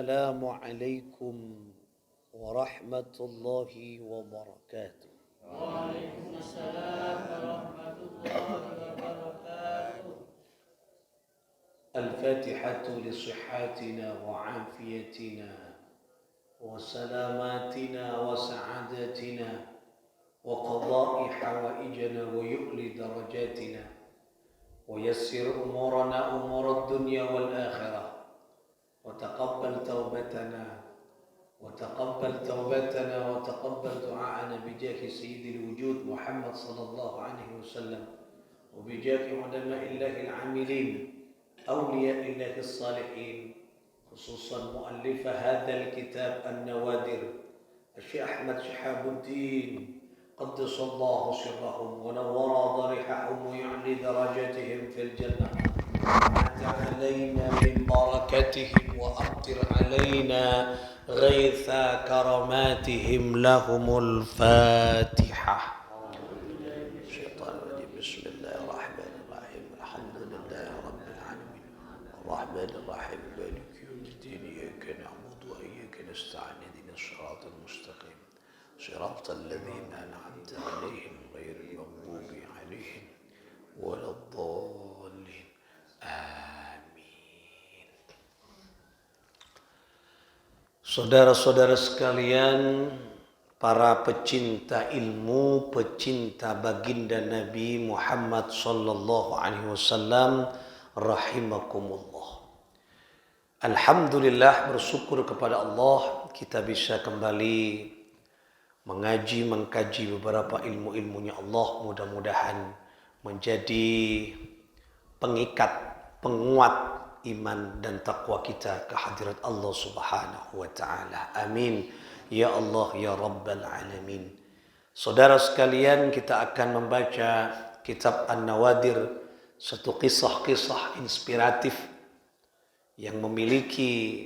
السلام عليكم ورحمة الله وبركاته. وعليكم السلام ورحمة الله وبركاته. الفاتحة لصحتنا وعافيتنا وسلاماتنا وسعادتنا وقضاء حوائجنا ويؤلي درجاتنا ويسر أمورنا أمور الدنيا والآخرة وتقبل توبتنا وتقبل دعاءنا بجاه سيد الوجود محمد صلى الله عليه وسلم وبجاه علماء الله العاملين أولياء الله الصالحين خصوصا مؤلف هذا الكتاب النوادر الشيخ أحمد شهاب الدين قدس الله سرهم ونور ضريحهم ويعلي درجاتهم في الجنة. أنت علينا من بركتهم وأمطر علينا غيث كرماتهم. لهم الفاتحة. الشيطان الرجيم. بسم الله الرحمن الرحيم. الحمد لله رب العالمين الرحمن الرحيم مالك يوم الدين إياك نعبد وإياك نستعين اهدنا الصراط المستقيم صراط الذين أنعمت عليهم غير المغضوب عليهم ولا الضالين آمين. Saudara-saudara sekalian, para pecinta ilmu, pecinta baginda Nabi Muhammad sallallahu alaihi wasallam, rahimakumullah. Alhamdulillah, bersyukur kepada Allah kita bisa kembali mengaji, mengkaji beberapa ilmu-ilmunya Allah. Mudah-mudahan menjadi pengikat, penguat iman dan takwa kita ke hadirat Allah subhanahu wa ta'ala. Amin. Ya Allah, ya Rabbal Alamin. Saudara sekalian, kita akan membaca kitab An-Nawadir, satu kisah-kisah inspiratif yang memiliki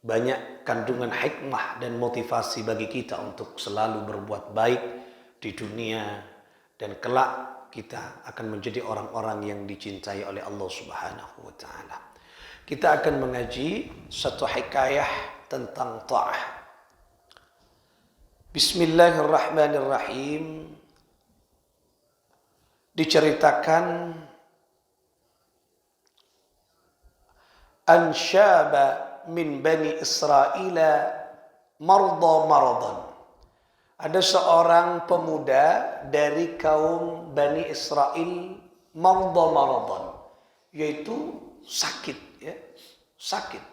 banyak kandungan hikmah dan motivasi bagi kita untuk selalu berbuat baik di dunia, dan kelak kita akan menjadi orang-orang yang dicintai oleh Allah subhanahu wa ta'ala. Kita akan mengaji satu hikayah tentang ta'ah. Bismillahirrahmanirrahim. Diceritakan ansyaba min bani Israila marda maradan. Ada seorang pemuda dari kaum Bani Israel marda maradan, yaitu sakit, ya, sakit.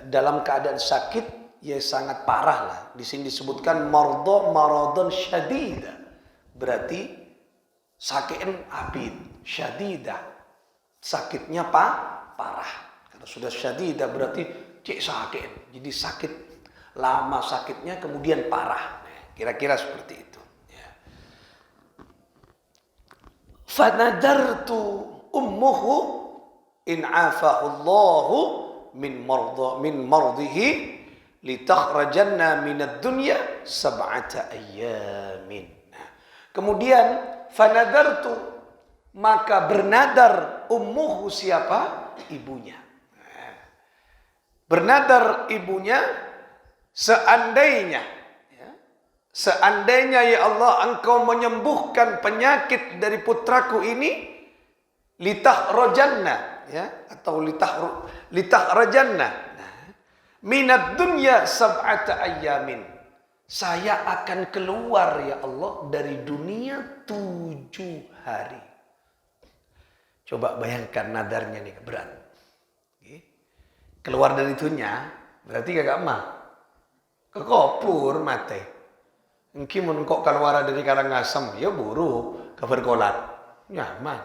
Dalam keadaan sakit, ya sangat parah lah. Di sini disebutkan marda maradan syadida, berarti sakitan abid, syadida, sakitnya parah. Kalau sudah syadidah berarti cek sakit. Jadi sakit lama sakitnya kemudian parah. Kira-kira seperti itu. Ya. Fanadartu ummuhu in afahullahu min mardihi litakhrajanna minad dunya sab'ata ayyamin. Kemudian fanadartu, maka bernadar ummuhu, siapa? Ibunya. Bernadar ibunya, seandainya ya Allah engkau menyembuhkan penyakit dari putraku ini, litahrajanna, ya, atau litahrajanna minad dunya sab'ata ayyamin, saya akan keluar ya Allah dari dunia 7 hari. Coba bayangkan nadarnya nih, berat. Keluar dari dunia berarti kagak mah kekopur mate. Engki mun kok keluar dari Karangasem ya buru ke Berkolat nyaman.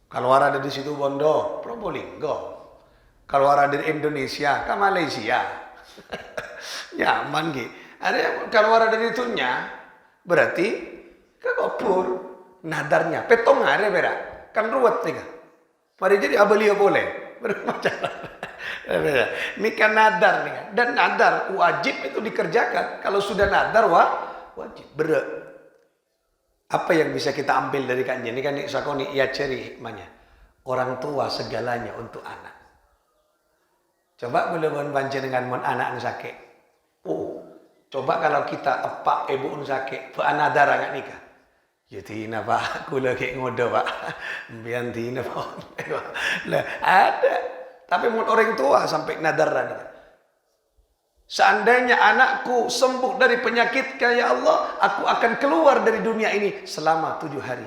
Keluar dari situ Bondo, Probolinggo. Keluar dari Indonesia ke Malaysia. Nyaman gitu. Ada keluar dari dunia berarti kekopur nadarnya. Petong ada berak. Kan ruwet nih kan. Mari jadi abalia boleh. Bermasalah. Ini kan nadar nih kan. Dan nadar wajib itu dikerjakan. Kalau sudah nadar wajib. Berat. Apa yang bisa kita ambil dari kanjeng ini kan sakoni ya ceri hikmahnya. Orang tua segalanya untuk anak. Coba mulawan panjenengan mon anak sakit. Oh, coba kalau kita epak ibu sakit, fa anadar angkat nikah. Ya tina Pak, kula kek ngodo Pak. Mbiyen tina Pak. Lah ada. Tapi mun orang tua sampai nadaran. Seandainya anakku sembuh dari penyakit, ya Allah, aku akan keluar dari dunia ini selama 7 hari.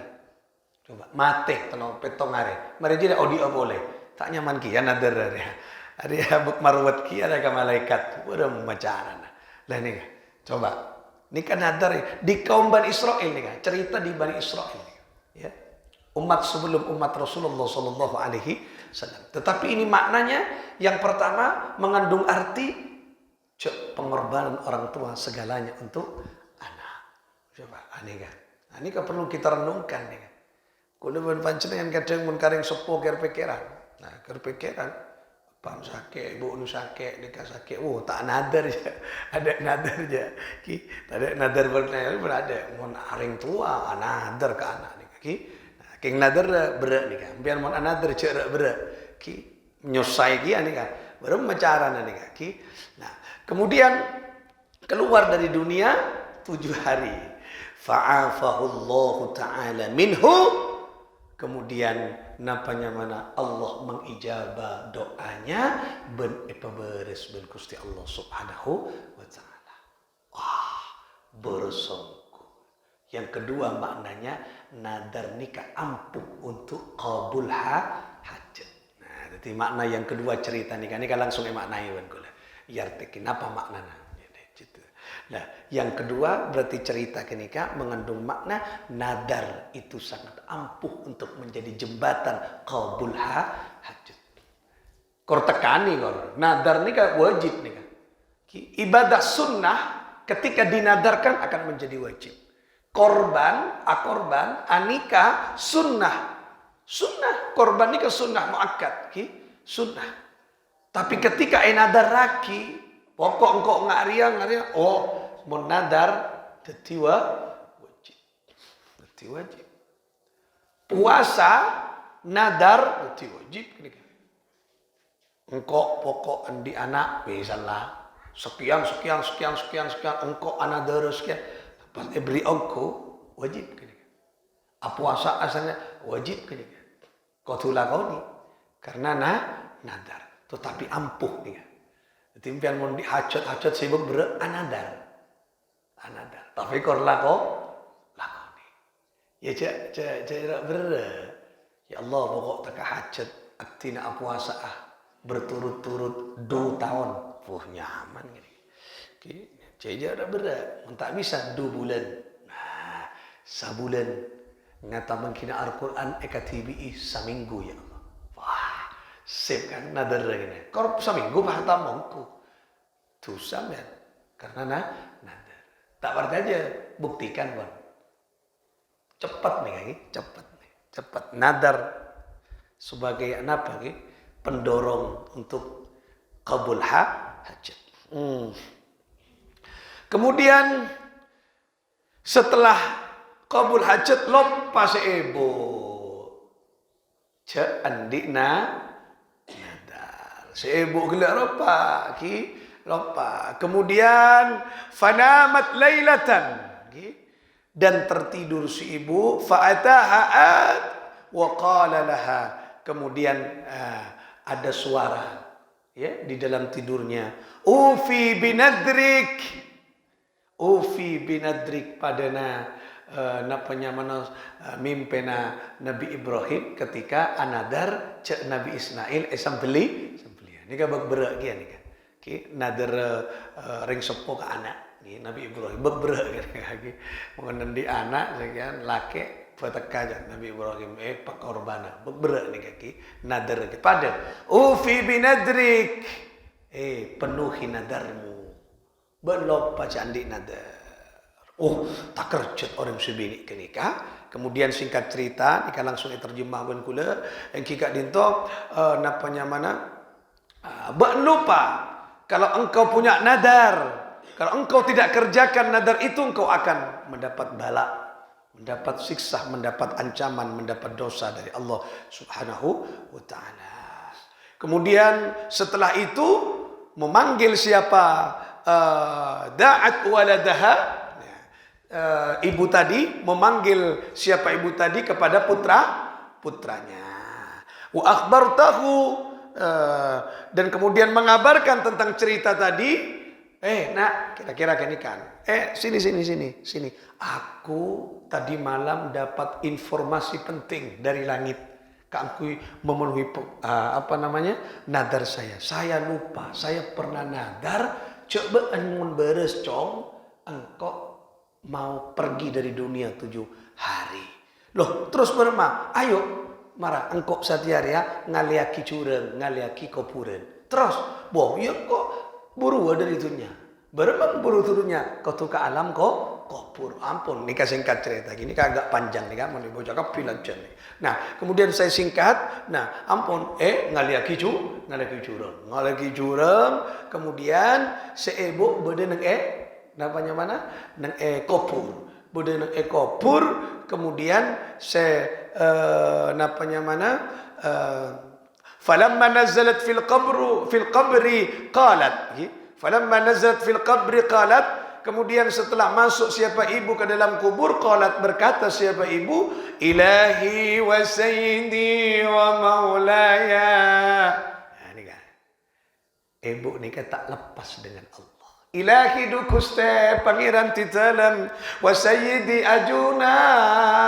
Coba mate teno petong hari. Mari jadi audio boleh. Tak nyaman ki ya nadar ya. Ada buk marwat ki ada ka malaikat. Udah macaran. Lah nih coba. Ini kan nadar di kaum Bani Israel nih kan. Cerita di Bani Israel nih. Ya. Umat sebelum umat Rasulullah sallallahu alaihi wasallam. Tetapi ini maknanya yang pertama mengandung arti pengorbanan orang tua segalanya untuk anak. Coba aneh kan. Ini kan perlu kita renungkan nih kan. Kulo panjenengan kadang mun karing sepuh ker pikiran. Nah, ker pikiran Pak sakit, ibu nu sakit, nikah sakit. Oh, tak nadar ya. Ada nadar ya. Ki, ada nadar berada. Mun aring tua, nadar ke anak nih. Ki, nah, king nadar berat nih kan. Biar mun nadar cerak berat. Ki, nyosai ki nih kan. Baru macaran nih kan. Ki. Nah, kemudian keluar dari dunia 7 hari. Fa'afahullahu ta'ala minhu. Kemudian napanya mana Allah mengijabah doanya beres ben Gusti Allah Subhanahu wa taala. Wah, bersungguh. Yang kedua maknanya nadar nikah ampuh untuk qabul hajat. Nah, jadi makna yang kedua cerita nikah ini kan langsung maknai wan kula. Yartikin apa maknanya? Gitu. Nah, yang kedua berarti cerita kenika mengandung makna nadar itu sangat ampuh untuk menjadi jembatan qabul hajat. Kor tekani kor. Nadar nikah wajib nikah. Ibadah sunnah ketika dinadarkan akan menjadi wajib. Korban, anikah sunnah. Sunnah, korban nikah sunnah muakkad. Sunnah. Tapi ketika nadar raki, pokok engkau ngariang, oh mau nadar dadi wajib. Dadi wajib. Puasa nadar dadi wajib. Engkau pokok endi anak misalnya sekian engkau anak darah sekian. Pas beri engkau wajib. Puasa asalnya wajib. Kau tulakoni karena nadar. Tetapi ampuh nih. Timpian mau dihajat sibuk berat anadar. Tapi kor lakoni. Ya cak berat. Ya Allah pokok tak hajat aktina puasa berturut-turut 2 tahun. Nyaman gini. Cak berat. Tak bisa 2 bulan. Nah, sabulan ngata mengkina Al-Quran ekatibi saminggu ya Allah. Wah, sip kan nadar gini. Kor saminggu paham mongku. Dosa men. Karena nadar. Tak berarti aja buktikan bang. Cepat nih, cepat. Nadar sebagai apa nih? Pendorong untuk qabul hajat. Kemudian setelah qabul hajat lepas ibu. Cek andikna nadar. Seibu gelar apa? Lupa. Kemudian fanamat lailatan dan tertidur si ibu fa'atahat wa qala laha. Kemudian ada suara ya di dalam tidurnya, ufi binadrik padana napanya mana mimpena Nabi Ibrahim ketika anadar cek Nabi Ismail sambeli. Ini kan berak kian ni kan. Nadar ring sepuh ke anak ni Nabi Ibrahim berak kan. Mengenai di anak sekian laki berteka aja Nabi Ibrahim pak korbana berak ni kaki nadar pada ufi binadrik penuhi nadarmu belum bacaan di nadar. Oh, tak kerjat orang sebini kenika. Kemudian singkat cerita, nikah langsung diterjemahkan kula. Yang kika dinto napanya mana? Lupa kalau engkau punya nadar, kalau engkau tidak kerjakan nadar itu, engkau akan mendapat bala, mendapat siksa, mendapat ancaman, mendapat dosa dari Allah Subhanahu wa taala. Kemudian setelah itu memanggil siapa da'at waladaha, ibu tadi memanggil siapa ibu tadi kepada putranya. Wa akhbartahu, dan kemudian mengabarkan tentang cerita tadi. Nak, kira-kira gini kan. Sini. Aku tadi malam dapat informasi penting dari langit. Aku memenuhi nadar saya. Saya lupa, saya pernah nadar, coba mun beres cong, engkau mau pergi dari dunia 7 hari. Loh, terus berma, ayo marah engkau satiaria ngaliaki cureng, ngaliaki kopuren. Terus, boh, ya kok buru dari dunia. Beremang buru turunnya, kau tuh ke alam kok kopur. Ampun, ini singkat cerita gini agak panjang nih kan, mau bocah kapilan nih. Nah, kemudian saya singkat. Nah, ampun, ngaliaki cureng, kemudian seebo bede neng namanya mana? Neng kopur. Bede neng kopur, kemudian namanya mana? Falamma nazalat fil qabri qalat. Falamma nazalat fil qabri qalat. Kemudian setelah masuk siapa ibu ke dalam kubur, qalat berkata siapa ibu, ilahi wa sayyidi wa maulaya. Nah, ini kan. Ibu ni kan tak lepas dengan Allah. Ilahi dukuste pangeran titalam, wa sayyidi ajunan,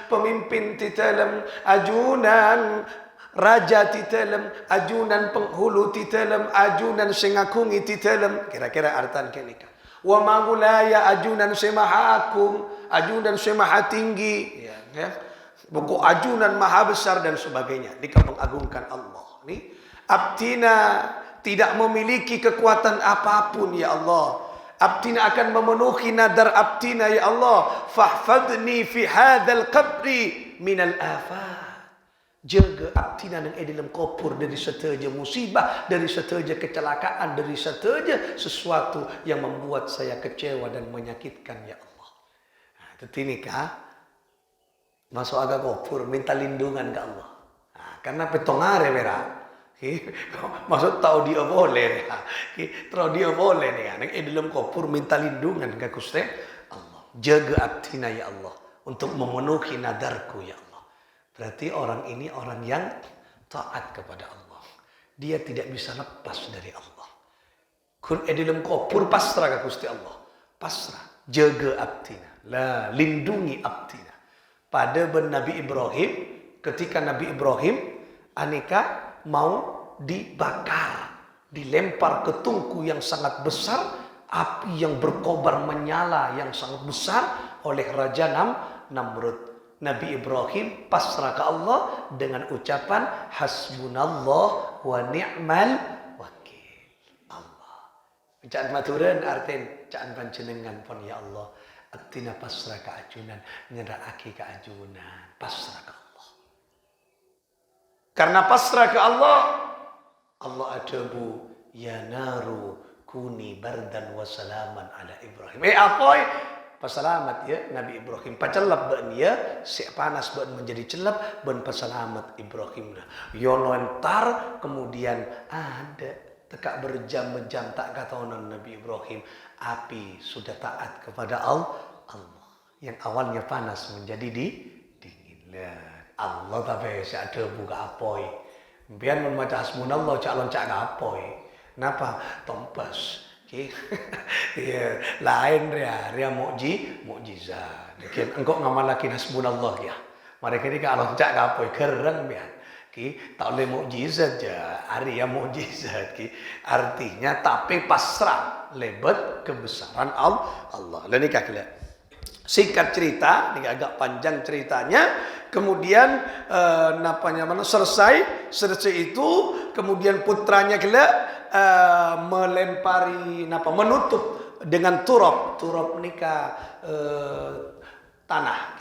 pemimpin titalam, ajunan raja titalam, ajunan penghulu titalam, ajunan sengakungi titalam. Kira-kira artan kenika. Wa maulaya ajunan semaha agung, ajunan semaha tinggi, ya. Pokok ajunan maha besar dan sebagainya. Dika mengagungkan Allah. Nih, abdina tidak memiliki kekuatan apapun ya Allah. Abdina akan memenuhi nadar abdina ya Allah. Fahfadni fi hadzal qabri minal afat. Jaga abdina yang dalam kopur dari setiap musibah, dari setiap kecelakaan, dari setiap sesuatu yang membuat saya kecewa dan menyakitkan ya Allah. Nah, ini kah masuk agak kopur minta lindungan ke Allah. Nah, karena petongare merah. Maksud tahu dia boleh, tahu dia boleh nih. Yang dalam kopur minta lindungan ke Gusti Allah. Jaga abdina ya Allah untuk memenuhi nadarku ya Allah. Berarti orang ini orang yang taat kepada Allah. Dia tidak bisa lepas dari Allah. Kun dalam kopur pasrah ke Gusti Allah. Pasrah. Jaga abdina. Lindungi abdina. Pada Nabi Ibrahim, ketika Nabi Ibrahim aneka mau dibakar, dilempar ke tungku yang sangat besar, api yang berkobar menyala yang sangat besar oleh Raja Namrud. Nabi Ibrahim pasrah ke Allah dengan ucapan hasbunallah wa ni'mal wakil. Allah. Caan maturan artinya caan panjenengan pun ya Allah. Atina pasrah ke ajunan, nyerahake ke ajunan, pasrah ke Allah. Karena pasrah ke Allah, Allah adabu ya naru kuni bardan wa salaman ala Ibrahim. Apoy pasalamat ya Nabi Ibrahim. Pacelap ben ya, si panas ben menjadi celap ben pasalamat Ibrahim. Yono entar kemudian ada tekak berjam-jam tak kata Nabi Ibrahim. Api sudah taat kepada Allah. Yang awalnya panas menjadi dingin. Allah tapi si ada buka apoy. Biar membaca hasbunallah calon cak apoy. Napa tompas. Ya, lain ria mukjizat. Engkau ngamalakin hasbunallah ya. Mereka ini kalau cak kapoi gereng ya. Tak boleh mukjizat ya. Area mukjizat. Artinya tapi pasrah lebat kebesaran Allah. Dan ini kakak singkat cerita, ini agak panjang ceritanya. Kemudian selesai itu kemudian putranya melempari menutup dengan turab nikah tanah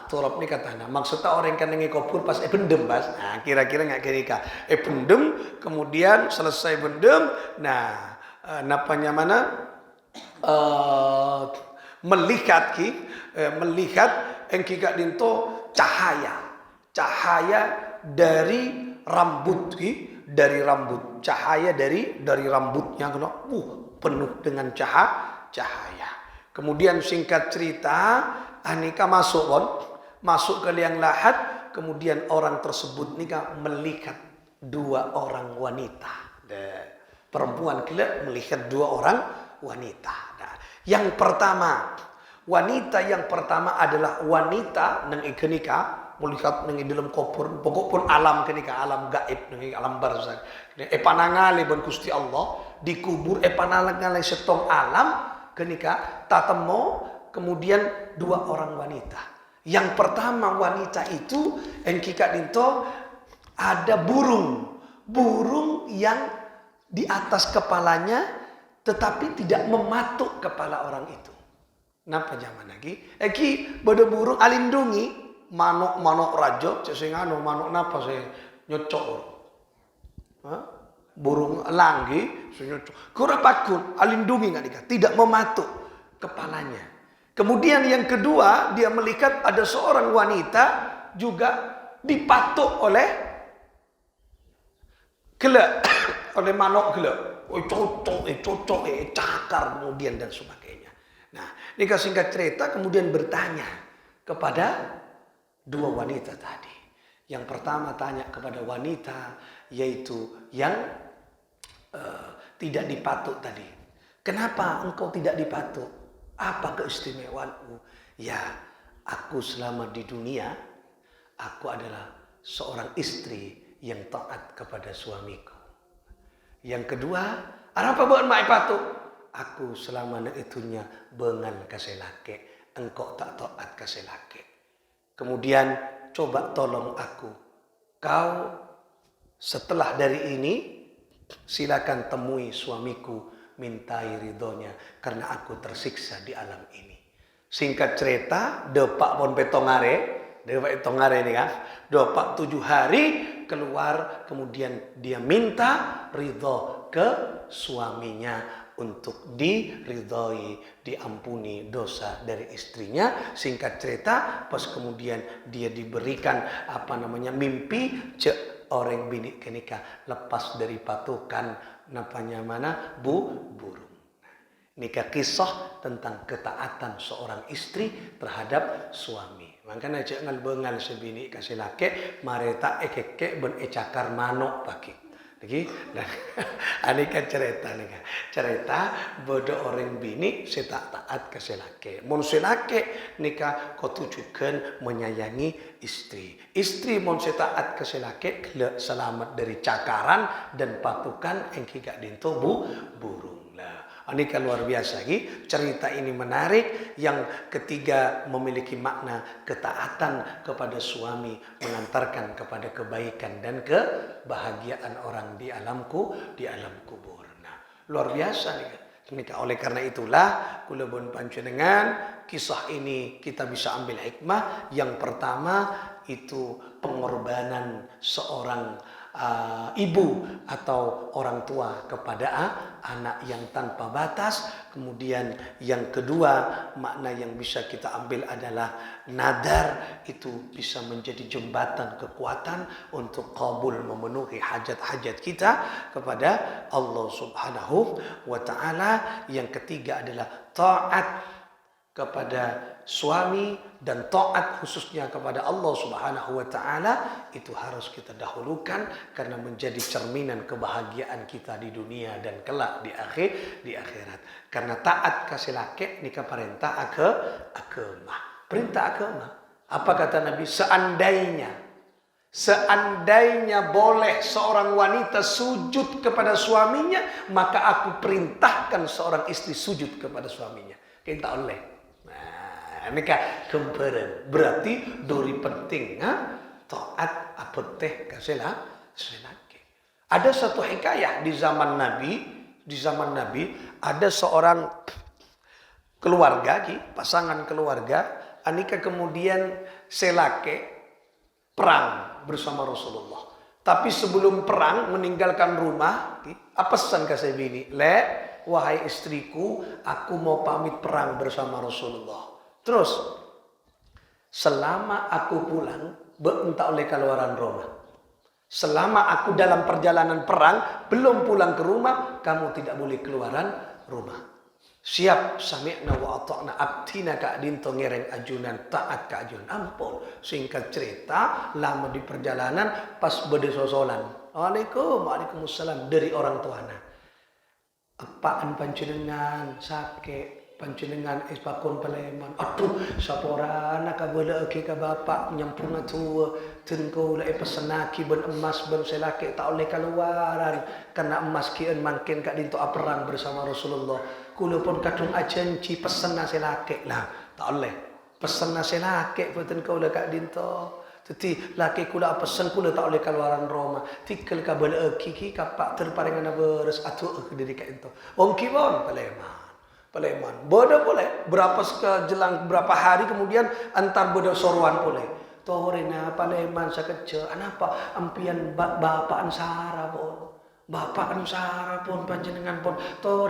turab nikah tanah. Maksudnya orang kan nengi kopur pas bendem pas. Nah, kira-kira nggak kira bendem kemudian selesai bendem. Nah, melihat engkika dinto cahaya dari rambut dari rambut, cahaya dari rambutnya kena penuh dengan cahaya. Kemudian singkat cerita, Anika masuk ke liang lahat, kemudian orang tersebut nika melihat dua orang wanita. Perempuan kelak melihat dua orang wanita. Nah, yang pertama, wanita yang pertama adalah wanita nang ikenika melihat nang dalam kubur, pokok pun alam kenika, alam gaib nang alam barzakh. Panangale ben Gusti Allah dikubur panangale setong alam kenika tatemo kemudian dua orang wanita. Yang pertama wanita itu engkika dinto ada burung yang di atas kepalanya tetapi tidak mematuk kepala orang itu. Napa zaman lagi? Eki bada burung alindungi manuk raja sing anu manuk napa saya nyocok. Burung langgi sing nyocok. Kurapakun alindungi enggak dikah? Tidak mematuk kepalanya. Kemudian yang kedua dia melihat ada seorang wanita juga dipatuk oleh oleh manuk gelap, cocok, cakar kemudian dan sebagainya. Nah, ini singkat cerita kemudian bertanya kepada dua wanita tadi. Yang pertama tanya kepada wanita yaitu yang tidak dipatuk tadi. Kenapa engkau tidak dipatuk? Apa keistimewaanmu? Ya, aku selama di dunia aku adalah seorang istri yang taat kepada suamiku. Yang kedua, apa buat mak patu? Aku selama itunya bengan kasih laki, engkau tak taat kasih laki. Kemudian coba tolong aku. Kau setelah dari ini silakan temui suamiku, mintai ridhonya karena aku tersiksa di alam ini. Singkat cerita, depak pon petongare ini kan, depak 7 hari keluar, kemudian dia minta ridho ke suaminya untuk diridhoi, diampuni dosa dari istrinya. Singkat cerita, pas kemudian dia diberikan mimpi, orang bini kenika lepas dari patukan burung. Nikah kisah tentang ketaatan seorang istri terhadap suami. Makanya jangan bengal sebini kasih laki, mareta ekeke ben ecakar manuk pagi. Lagi, dan ini kan cerita bodoh orang bini setak taat kasih laki. Mon laki nikah kau tujukan menyayangi istri. Istri mon taat kasih laki selamat dari cakaran dan patukan yang kigak dinto burung. Ini kan luar biasa lagi. Cerita ini menarik. Yang ketiga memiliki makna ketaatan kepada suami mengantarkan kepada kebaikan dan kebahagiaan orang di alam kubur. Nah, luar biasa nih. Oleh karena itulah kula bon panjenengan kisah ini kita bisa ambil hikmah. Yang pertama itu pengorbanan seorang ibu atau orang tua kepada anak yang tanpa batas. Kemudian yang kedua makna yang bisa kita ambil adalah nadar itu bisa menjadi jembatan kekuatan untuk qabul memenuhi hajat-hajat kita kepada Allah Subhanahu wa taala. Yang ketiga adalah taat kepada suami dan taat khususnya kepada Allah Subhanahu wa taala itu harus kita dahulukan karena menjadi cerminan kebahagiaan kita di dunia dan kelak di akhirat. Karena taat kasih laki nikah perintah agama. Perintah agama. Apa kata Nabi? Seandainya boleh seorang wanita sujud kepada suaminya, maka aku perintahkan seorang istri sujud kepada suaminya. Kita oleh. Ini kan kembaran. Berarti duri penting taat apa teh kasih laki. Ada satu hikayah di zaman Nabi ada seorang keluarga pasangan keluarga anika kemudian selake perang bersama Rasulullah. Tapi sebelum perang meninggalkan rumah, apa pesan kasih bini? Wahai istriku, aku mau pamit perang bersama Rasulullah. Terus, selama aku pulang, entah oleh keluaran rumah. Selama aku dalam perjalanan perang, belum pulang ke rumah, kamu tidak boleh keluaran rumah. Siap, sami'na wa ata'na, abdina ka dinto ngereng ajunan, taat ka ajunan. Ampun, singkat cerita, lama di perjalanan, pas berdesosolan. Waalaikumsalam, dari orang tuana. Apaan panjenengan sakit, panjenengan pakon Paleman. Aduh, saporana ka bala ke ka bapak nyampung tua tengko la pesenaki ben emas ben selaki tak oleh keluaran karena emas kian makin kak dinto perang bersama Rasulullah. Kula pun kadung ajanci pesen selaki lah tak oleh pesen selaki pun tengko la kak dinto. Jadi laki kula pesen kula tak oleh keluaran Roma. Tikal ka bala kiki kapak terparingan beres atu ke diri ka ento. Wong kibon Paleman. Bodoh boleh. Jelang berapa hari kemudian antar bodoh soruan boleh. Torena Paleman sakecil. Anapa ampian bapak ansara pun. Bapak ansara pun panjenengan pun.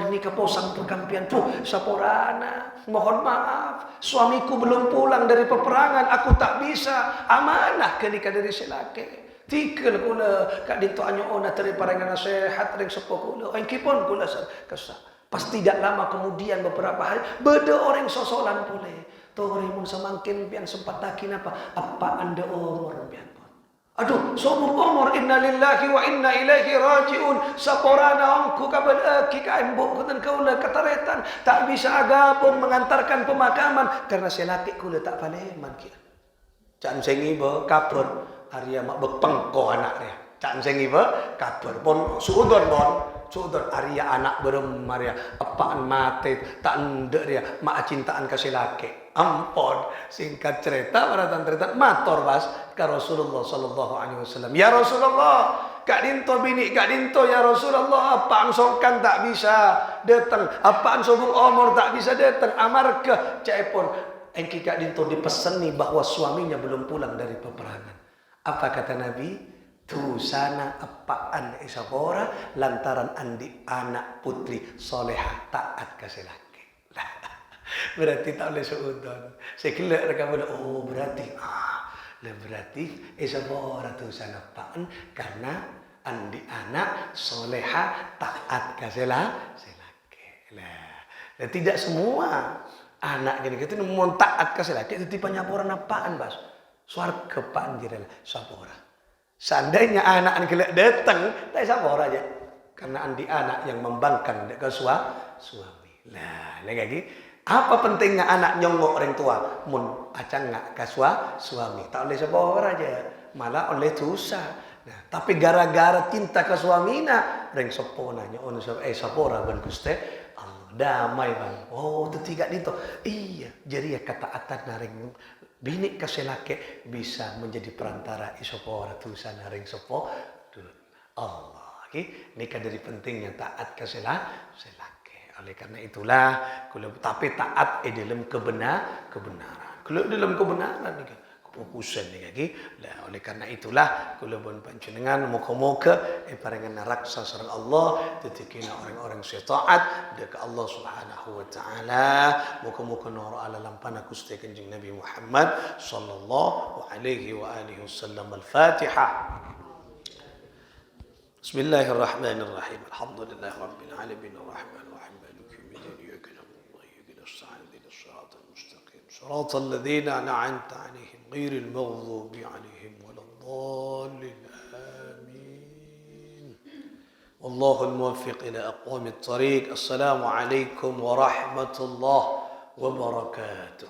Ini keposang perkampian. Saporana. Mohon maaf. Suamiku belum pulang dari peperangan. Aku tak bisa. Amanah kenika dari selaki. Tikal kula kak dito anyo ona teri parengan sehat ring sepo kula. Engkipun kula kesah. Pas tidak lama kemudian beberapa hari beda orang sosolan pule. Torimun semangkin pian sempat takin apa anda umur pian pun. Aduh, sobur umur inna lillahi wa inna ilaihi rajiun. Saporana ongku kabel kika embuk kutan kaula kataretan tak bisa agapun mengantarkan pemakaman karena selaki kula tak Paleman kia. Can sengiba kabur Arya mak bepengko anak dia. Can sengiba kabur pun suudon bon. Sudah Arya anak berem Maria apaan mati tak ndek dia mak cintaan kasih laki. Ampun singkat cerita pada cerita mator bas ke Rasulullah sallallahu alaihi wasallam. Ya Rasulullah, kak dinto bini kak dinto ya Rasulullah apa angsokan tak bisa datang, apa sobung omor tak bisa datang amar ke caipun engki kak dinto dipeseni bahwa suaminya belum pulang dari peperangan. Apa kata Nabi? Tu sana apaan isapora lantaran andi anak putri soleha taat kasih laki. Berarti tak boleh seudon. Saya kira mereka bilang oh berarti berarti isapora tu sana apaan karena andi anak soleha taat kasih laki. Nah, tidak semua anak gini kita mau taat kasih laki itu tipe nyaporan apaan bas? Swarga panjiran sapora. Seandainya anak kelak datang, tak sabar aja. Karena andi anak yang membangkang ke suami. Nah, lagi apa pentingnya anak nyongok orang tua? Mun acang nggak ke suami, tak oleh sabar aja. Malah oleh dosa. Nah, tapi gara-gara cinta ke suamina, ring sopona nyon sapora ban Gusti Allah damai bang. Oh, itu tiga itu. Iya, jadi ya ketaatan naring bini kasih laki bisa menjadi perantara isopora tulisan ring sopo Allah. Ini kan dari pentingnya taat kasih laki. Oleh karena itulah tapi taat dalam kebenaran. Kalau dalam kebenaran nih kefokusan nih lagi. Nah, oleh karena itulah kalau pun panjenengan moga-moga parengan raksa sareng Allah tetikina orang-orang taat dekat Allah Subhanahu wa taala. Moga-moga noro ala lampana Gusti Kanjeng Nabi Muhammad sallallahu alaihi wa alihi wasallam. Al-Fatihah. Bismillahirrahmanirrahim. Alhamdulillahi rabbil alamin arrahmanir rahim maliki yaumiddin iyyaka na'budu wa iyyaka nasta'in ihdinas siratal mustaqim siratal ladzina an'amta 'alaihim غير المغضوب عليهم ولا الضالين آمين والله الموفق إلى أقوام الطريق. السلام عليكم ورحمة الله وبركاته.